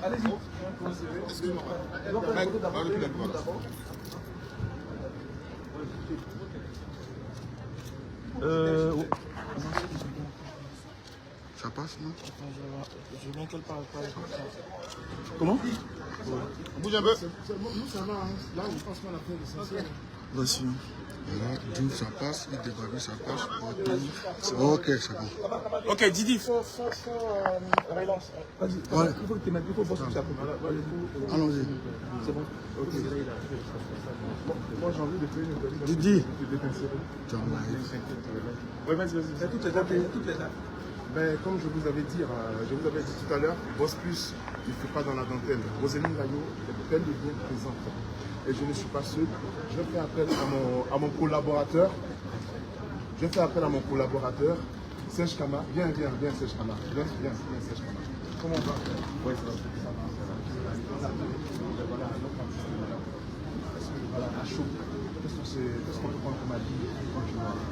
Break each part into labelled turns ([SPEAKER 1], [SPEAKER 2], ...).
[SPEAKER 1] Allez-y.
[SPEAKER 2] Excuse-moi. Ça passe, non?
[SPEAKER 1] Je veux bien qu'elle parle comme ça. Comment?
[SPEAKER 2] On bouge un peu.
[SPEAKER 1] Nous, ça va. Hein. Là, je pense qu'on a fait l'essentiel.
[SPEAKER 2] Voici. Là, d'où ça passe, il déballe, ça passe. Ok, c'est bon.
[SPEAKER 1] Ok, Didi, faut relance. Vas-y,
[SPEAKER 2] ouais.
[SPEAKER 1] Il faut que tu mettes, il faut bosser ça.
[SPEAKER 2] Allons-y.
[SPEAKER 1] C'est bon? Ok. Moi, j'ai envie de faire une
[SPEAKER 2] Didi.
[SPEAKER 1] Oui, vas-y. Toutes les dates. Ben, comme je vous avais dit tout à l'heure, Boss Plus, il ne fait pas dans la dentelle. Roséline Layo est bel et bien présente. Et je ne suis pas seul. Je fais appel à mon collaborateur. Serge Kama. Viens, Serge Kama. Viens, Serge Kama. Comment on va? Oui, ça va. Voilà, à chaud. Qu'est-ce qu'on peut prendre comme avis?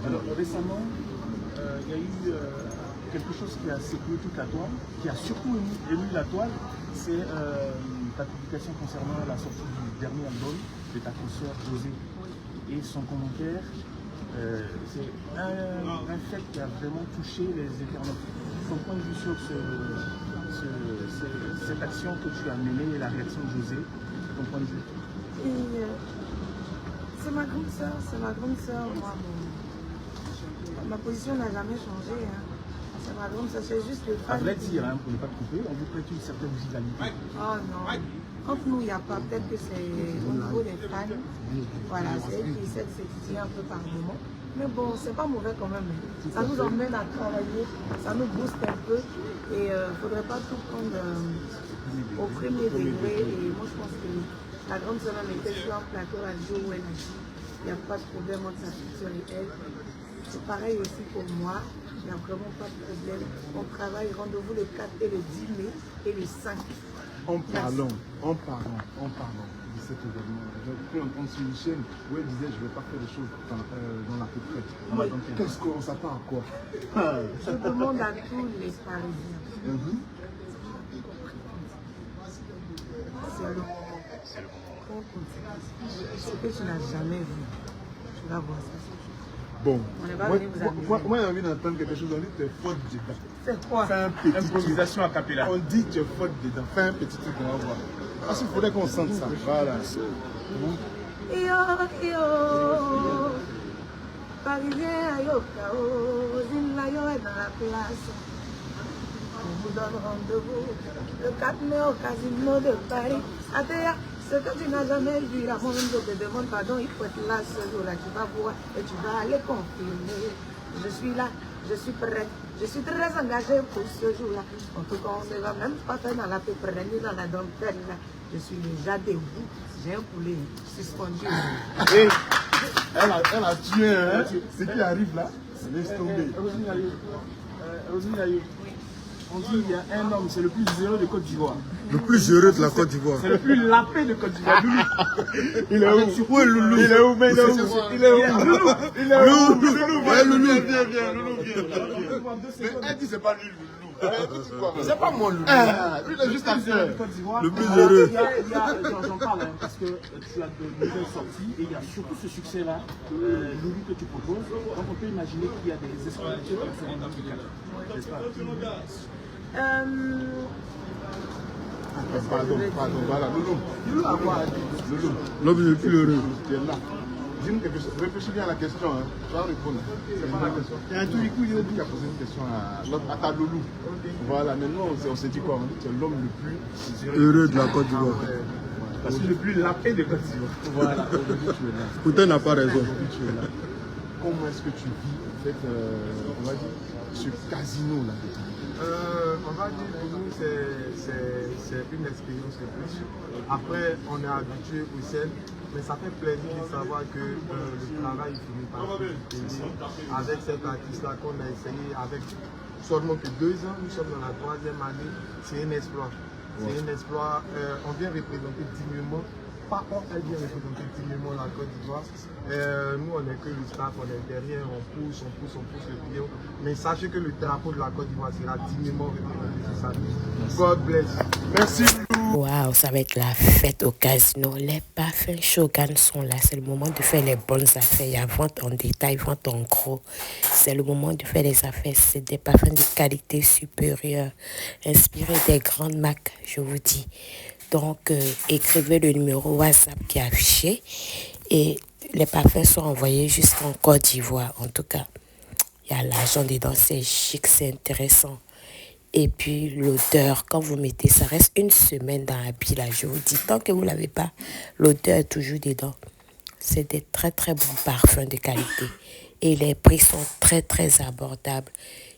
[SPEAKER 1] Alors, récemment, il y a eu quelque chose qui a secoué toute la toile, qui a surtout ému la toile, c'est ta publication concernant la sortie du dernier album de ta consoeur José. Et son commentaire, c'est un fait qui a vraiment touché les internautes. Son point de vue sur cette action que tu as menée et la réaction de José, ton point de vue?
[SPEAKER 3] C'est ma grande sœur, moi, ma position n'a jamais changé. Hein. C'est ma grande sœur, c'est juste le fan.
[SPEAKER 1] À vrai dire, hein, pour ne pas te couper, on vous prête une certaine rivalité.
[SPEAKER 3] Oh non, entre nous, il n'y a pas, peut-être que c'est au niveau des fans. Voilà, c'est elle qui essaie de s'étudier un peu par moment. Mais bon, c'est pas mauvais quand même. Ça nous emmène à travailler, ça nous booste un peu. Et il ne faudrait pas tout prendre au premier degré. Et moi, je pense que la grande sœur était sur un plateau à jour où elle a dit il n'y a pas de problème entre sa future et elle. C'est pareil aussi pour moi, il n'y a vraiment pas de problème. On travaille, rendez-vous le 4 et le 10 mai et le 5.
[SPEAKER 1] En parlant de cet événement, j'ai pu entendre sur une chaîne où elle disait je ne vais pas faire des choses dans la retraite. Qu'est-ce qu'on s'attend à quoi?
[SPEAKER 3] Je demande à tous les Parisiens. C'est le moment. Ce que tu n'as jamais vu, tu vas voir ça.
[SPEAKER 1] Bon, moi j'ai envie d'entendre quelque chose, on dit que tu es faute dedans.
[SPEAKER 3] C'est quoi?
[SPEAKER 1] Fais un petit
[SPEAKER 4] improvisation a cappella.
[SPEAKER 1] On dit que tu es faute dedans. Fais un petit truc, on va voir. Parce qu'il faudrait qu'on sente ça. Voilà.
[SPEAKER 3] Parisien, ayo, kao, Zinayo est dans la place. On vous donne rendez-vous le 4 mai au casino de Paris. Athéa, ce que tu n'as jamais vu, la moi-même je te demande pardon, il faut être là ce jour-là. Tu vas voir et tu vas aller confirmer. Je suis là, je suis prête, je suis très engagée pour ce jour-là. En tout cas, on ne va même pas faire dans la péprenne ni dans la dentelle. Je suis déjà debout. J'ai un poulet suspendu.
[SPEAKER 1] Et elle a tué, hein? Ce qui arrive là, laisse tomber.
[SPEAKER 4] Roselyne Layo, on dit qu'il y a un homme, c'est le plus heureux de Côte d'Ivoire.
[SPEAKER 2] Le plus heureux de la Côte d'Ivoire.
[SPEAKER 4] C'est le plus lapé de Côte d'Ivoire. Loulou.
[SPEAKER 1] Il est où? Où est Loulou? Il est où? Mais il est où? Il est où? Loulou? Il est où? Loulou, viens, Loulou, viens. Mais elle dit c'est pas lui, Loulou. C'est pas moi, Loulou. Lui, il est juste un seul.
[SPEAKER 2] Le plus heureux.
[SPEAKER 4] J'en parle hein, parce que tu as de nouvelles sorties et il y a surtout ce succès-là, Loulou que tu proposes. Donc on peut imaginer qu'il y a des escalations qui seront dans le cadre. N'est-ce pas?
[SPEAKER 1] Pardon, voilà, Loulou.
[SPEAKER 2] L'homme le plus heureux.
[SPEAKER 1] Tu es là. Dis-nous quelque chose. Réfléchis bien à la question. Hein. Tu vas répondre. C'est pas la question. Il y a un tout coup, il a posé une question à ta Loulou. Voilà, maintenant on s'est dit quoi? On dit que tu es l'homme le plus
[SPEAKER 2] Heureux de la Côte d'Ivoire.
[SPEAKER 4] Parce que le plus lapé de Côte d'Ivoire.
[SPEAKER 1] Voilà, aujourd'hui tu es là.
[SPEAKER 2] Pourtant, il n'a pas raison.
[SPEAKER 1] Aujourd'hui tu es là. Comment est-ce que tu vis en fait, on va dire, ce casino-là?
[SPEAKER 5] On va dire pour nous c'est une expérience de plus. Après on est habitué au ciel, mais ça fait plaisir de savoir que le travail finit par se payer avec cet artiste-là qu'on a essayé avec seulement que 2 ans, nous sommes dans la 3e année, c'est un exploit. C'est un exploit, on vient représenter dignement. Pas honte à dire représenter dignement la Côte d'Ivoire. Nous, on n'est que le staff, on est derrière, on pousse le pion. Mais sachez que le drapeau de la Côte d'Ivoire sera dignement représenté sur sa vie. God bless.
[SPEAKER 1] Merci, Loulou.
[SPEAKER 6] Waouh, ça va être la fête au casino. Les parfums Shogun sont là. C'est le moment de faire les bonnes affaires. Il y a vente en détail, vente en gros. C'est le moment de faire les affaires. C'est des parfums de qualité supérieure, inspirés des grandes marques, je vous dis. Donc, écrivez le numéro WhatsApp qui est affiché. Et les parfums sont envoyés jusqu'en Côte d'Ivoire. En tout cas, il y a l'argent dedans. C'est chic, c'est intéressant. Et puis l'odeur, quand vous mettez, ça reste une semaine dans l'habillage. Je vous dis, tant que vous ne l'avez pas, l'odeur est toujours dedans. C'est des très très bons parfums de qualité. Et les prix sont très très abordables.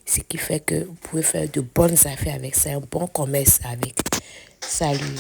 [SPEAKER 6] Ce qui fait que vous pouvez faire de bonnes affaires avec ça, un bon commerce avec. Salut.